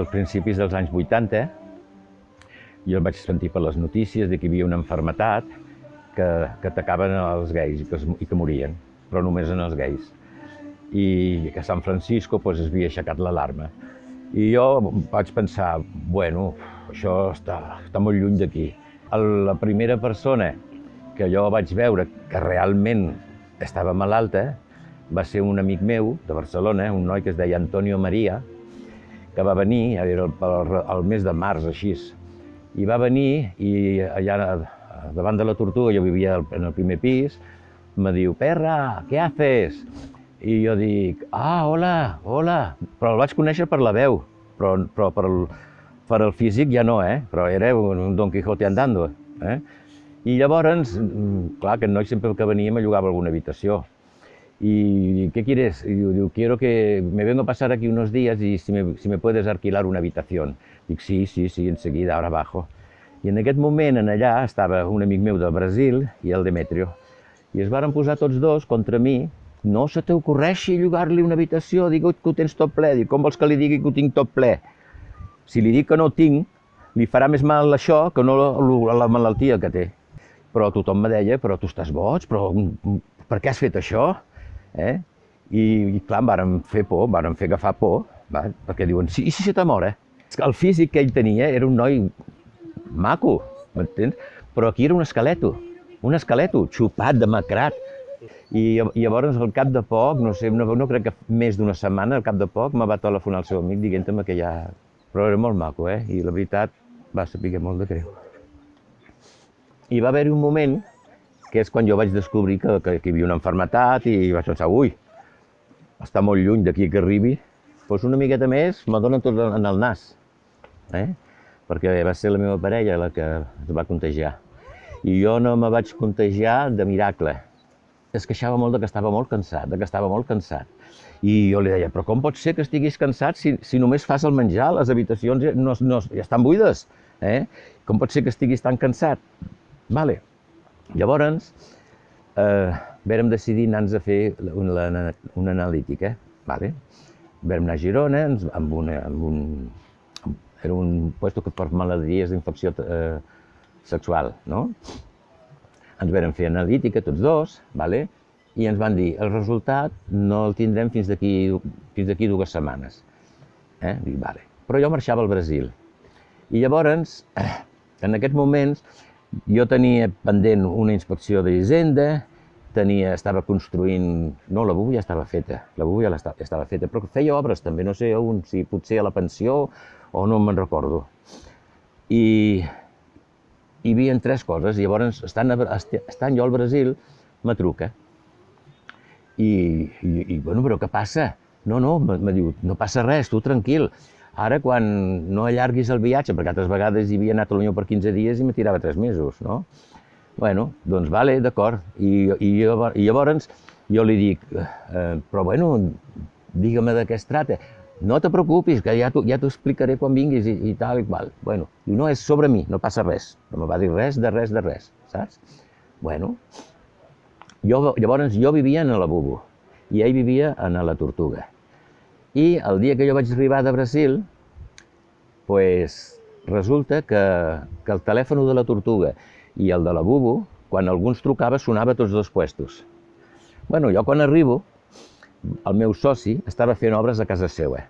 als principis dels anys 80, jo vaig sentir per les notícies que hi havia una malaltia que atacaven els gais i que morien, però només en els gais. I que a San Francisco es havia aixecat l'alarma. I jo vaig pensar, bueno, això està molt lluny d'aquí. La primera persona que jo vaig veure que realment estava malalta va ser un amic meu de Barcelona, un noi que es deia Antonio María, que va venir, era el mes de març, així, i va venir i allà davant de la Tortuga, jo vivia en el primer pis, me diu, Perra, què haces? I jo dic, hola, hola, però el vaig conèixer per la veu, però per el físic ja no, però era un Don Quijote andando. I llavors, clar, aquest noi sempre que venia me llogava alguna habitació. ¿Y qué quieres? Y yo digo, quiero que me vengo a pasar aquí unos días y si me puedes alquilar una habitación. Dic, sí, enseguida, ahora bajo. I en aquest moment, allà, estava un amic meu de Brasil i el Demetrio. I es varen posar tots dos contra mi. No se t'ocorreixi llogar-li una habitació, dic que ho tens tot ple. Dic, com vols que li digui que ho tinc tot ple? Si li dic que no ho tinc, li farà més mal això que no la malaltia que té. Però tothom me deia, però tu estàs boig, però per què has fet això? I clar, em varen fer por, em varen fer agafar por, perquè diuen, i si se t'amor, El físic que ell tenia era un noi maco, m'entens? Però aquí era un esqueleto, xupat, demacrat. I llavors, al cap de poc, no sé, no crec que més d'una setmana, al cap de poc, me va telefonar el seu amic dient-me que ja... Però era molt maco, i la veritat va saber molt de greu. I va haver-hi un moment que és quan jo vaig descobrir que hi havia una malaltia i vaig pensar, ui, està molt lluny d'aquí que arribi, doncs una miqueta més me donen tot en el nas, perquè va ser la meva parella la que es va contagiar. I jo no me vaig contagiar de miracle. Es queixava molt que estava molt cansat, I jo li deia, però com pot ser que estiguis cansat si només fas el menjar, les habitacions ja estan buides, Com pot ser que estiguis tan cansat? Vale. Llavors, vam decidir anar-nos a fer una analítica. Vam anar a Girona, era un lloc per malalties d'infecció sexual, no? Ens vam fer analítica tots dos, i ens van dir, el resultat no el tindrem fins d'aquí 2 setmanes. Dic, vale. Però jo marxava al Brasil. I llavors, en aquests moments, jo tenia pendent una inspecció d'Hisenda, estava construint... No, la BUB ja estava feta, però feia obres també, no sé on, si potser a la pensió o no me'n recordo. I hi havia 3 coses, i llavors, estant jo al Brasil, me truca. I, bueno, però què passa? No, me diu, no passa res, tu tranquil. Ara, quan no allarguis el viatge, perquè altres vegades hi havia anat a la Unió per 15 dies i me tirava 3 mesos, no? Bueno, doncs vale, d'acord. I llavors jo li dic, però bueno, digue-me de què es tracta. No te preocupis, que ja t'ho explicaré quan vinguis i tal i qual. Bueno, diu, no, és sobre mi, no passa res. No me va dir res, saps? Bueno, llavors jo vivia a la Bubu i ell vivia a la Tortuga. I el dia que jo vaig arribar de Brasil, resulta que el telèfon de la Tortuga i el de la Bubu, quan algú ens trucava, sonava a tots 2 puestos. Bueno, jo quan arribo, el meu soci estava fent obres a casa seva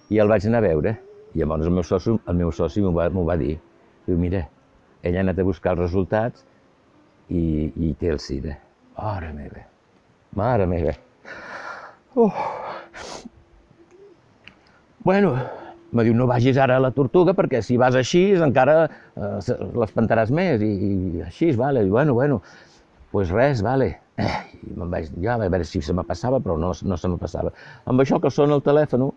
i el vaig anar a veure. I llavors el meu soci m'ho va dir. Diu, mira, ell ha anat a buscar els resultats i té el SIDA. Mare meva. Bueno, me diu, no vagis ara a la Tortuga perquè si vas així encara l'espantaràs més i així, vale. Bueno, doncs res, vale. I me'n vaig ja a veure si se me passava, però no se me passava. Amb això que sona el telèfon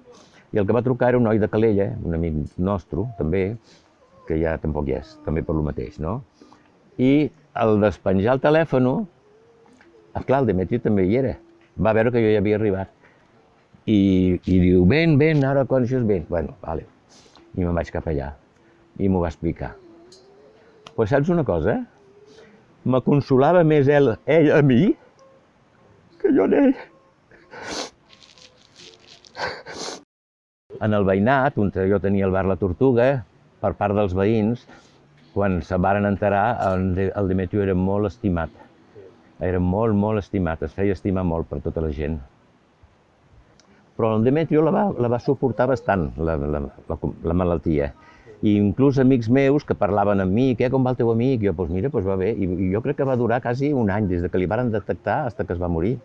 i el que va trucar era un noi de Calella, un amic nostre també, que ja tampoc hi és, també per lo mateix, no? I al despenjar el telèfon, clar, el Demetri també hi era. Va veure que jo ja havia arribat. I diu, ben, ara quan això és ben. Bueno, vale. I me'n vaig cap allà. I m'ho va explicar. Pues saps una cosa? Me consolava més ell a mi que jo a ell. En el veïnat, on jo tenia el bar La Tortuga, per part dels veïns, quan se'n varen enterar, el Demetrio era molt estimat. Era molt, molt estimat, es feia estimar molt per tota la gent. Però el Demetrio la va suportar bastant, la malaltia. I inclús amics meus que parlaven amb mi, com va el teu amic? Jo, doncs mira, va bé. I jo crec que va durar quasi un any, des que li varen detectar fins que es va morir.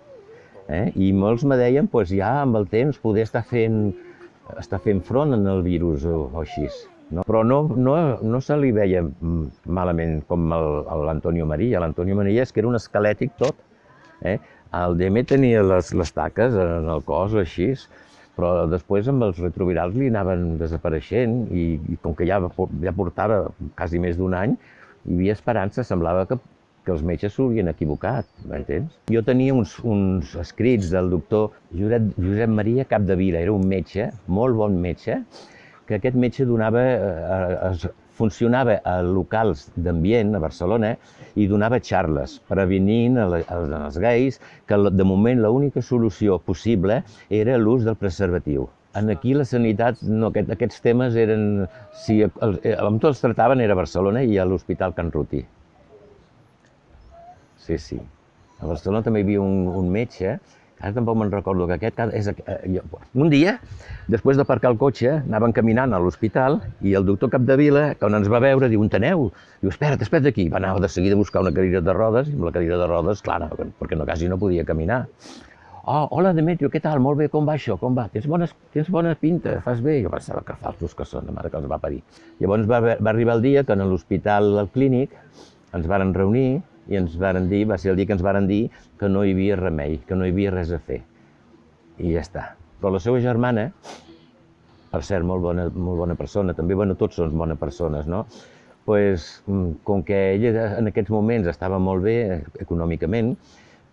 I molts me deien, ja amb el temps, poder estar fent front al virus o així. Però no se li veia malament com l'Antonio María. L'Antonio María és que era un esquelètic tot. El Deme tenia les taques en el cos o així, però després amb els retrovirals li anaven desapareixent i com que ja portava quasi més d'un any, hi havia esperança, semblava que els metges s'ho havien equivocat, m'entens? Jo tenia uns escrits del doctor Josep Maria Capdevila, era un metge, molt bon metge, que aquest metge funcionava a locals d'ambient a Barcelona i donava xarles prevenint als gais que de moment l'única solució possible era l'ús del preservatiu. Aquí la sanitat, aquests temes eren, amb tots els tractaven era a Barcelona i a l'Hospital Can Ruti. Sí. A Barcelona també hi havia un metge, ara tampoc me'n recordo que un dia, després d'aparcar el cotxe, anàvem caminant a l'hospital i el doctor Capdevila, quan ens va veure, diu, on aneu? Diu, espera't aquí. Va anar de seguida a buscar una cadira de rodes i amb la cadira de rodes, clar, perquè quasi no podia caminar. Oh, hola Demetrio, què tal? Molt bé, com va això? Com va? Tens bona pinta, fas bé? Jo pensava que falsos que són, la mare que els va parir. Llavors va arribar el dia que en l'hospital del clínic ens varen reunir i ens varen dir, va ser el dia que ens varen dir que no hi havia remei, que no hi havia res a fer. I ja està. Però la seva germana, per cert, molt bona persona, també, tots són bones persones, no? Com que ella en aquests moments estava molt bé econòmicament,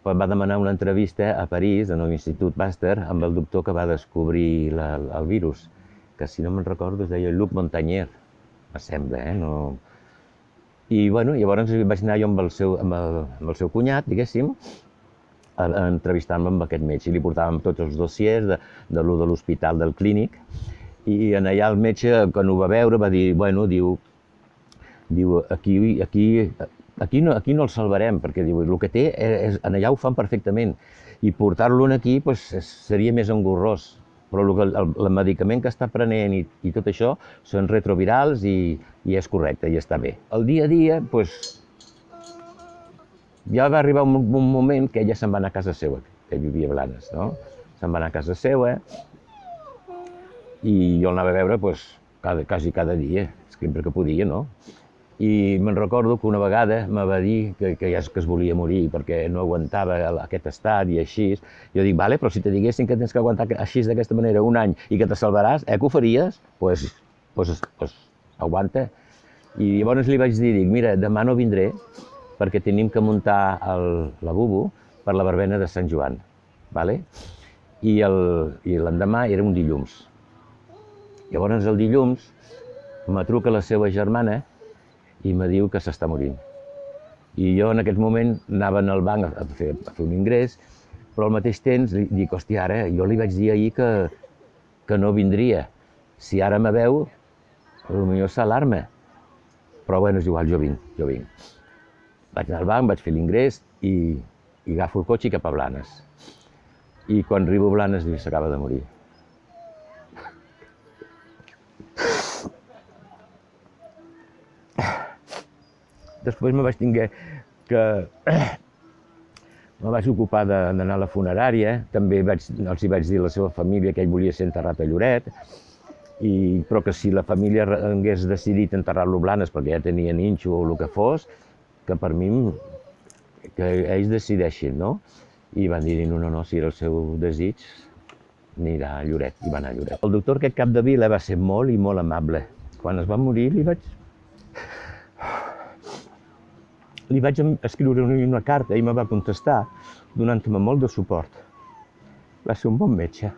va demanar una entrevista a París, en l'Institut Pasteur, amb el doctor que va descobrir el virus, que si no me'n recordo es deia Luc Montagnier, me sembla, I llavors vaig anar jo amb el seu cunyat, diguéssim, a entrevistar-me amb aquest metge. Li portàvem tots els dossiers de l'hospital, del clínic, i allà el metge, quan ho va veure, va dir, diu, aquí no el salvarem, perquè diu, el que té, allà ho fan perfectament, i portar-lo aquí seria més engorrós. Però el medicament que està prenent i tot això són retrovirals i és correcte, i està bé. El dia a dia, ja va arribar un moment que ella se'n va anar a casa seva, que vivia a Blanes, no? Se'n va anar a casa seva i jo l'anava a veure quasi cada dia, sempre que podia, no? I me'n recordo que una vegada me va dir que es volia morir perquè no aguantava aquest estat i així. Jo dic, vale, però si te diguessin que tens que aguantar així d'aquesta manera un any i que te salvaràs, que ho faries? Doncs aguanta. I llavors li vaig dir, mira, demà no vindré perquè tenim que muntar la bubu per la verbena de Sant Joan. I l'endemà era un dilluns. Llavors el dilluns me truca la seva germana i me diu que s'està morint. I jo en aquest moment anava al banc a fer un ingrés, però al mateix temps dic, hòstia, ara jo li vaig dir ahir que no vindria. Si ara me veu, potser s'alarma. Però és igual, jo vinc. Vaig anar al banc, vaig fer l'ingrés i agafo el cotxe i cap a Blanes. I quan arribo a Blanes s'acaba de morir. Després me vaig ocupar d'anar a la funerària, també els hi vaig dir a la seva família que ell volia ser enterrat a Lloret, però que si la família hagués decidit enterrar-lo a Blanes perquè ja tenia ninxo o el que fos, que per mi, que ells decideixin, no? I van dir, no, si era el seu desig, anirà a Lloret, i va anar a Lloret. El doctor aquest Capdevila va ser molt i molt amable. Quan es va morir li vaig escriure una carta i me va contestar donant-me molt de suport. Va ser un bon metge.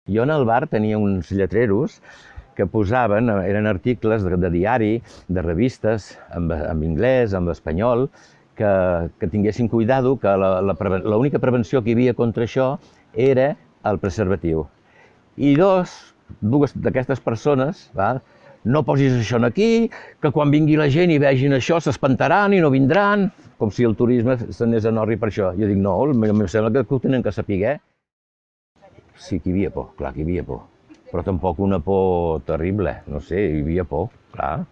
Jo en el bar tenia uns lletreros que posaven, eren articles de diari, de revistes, en anglès, en espanyol, que tinguessin cuidado, que l'única prevenció que hi havia contra això era el preservatiu. I dues d'aquestes persones, no posis això aquí, que quan vingui la gent i vegin això s'espantaran i no vindran, com si el turisme s'anés en orri per això. Jo dic, no, em sembla que ho tenen que saber. Sí que hi havia por, clar que hi havia por, però tampoc una por terrible, no sé, hi havia por, clar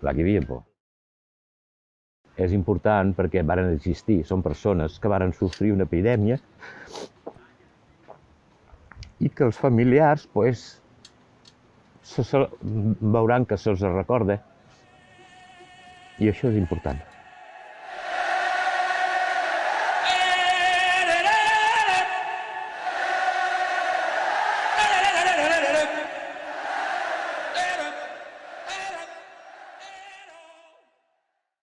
que hi havia por. És important perquè varen existir, són persones que varen sofrir una epidèmia i que els familiars veuran que se'ls recorda i això és important.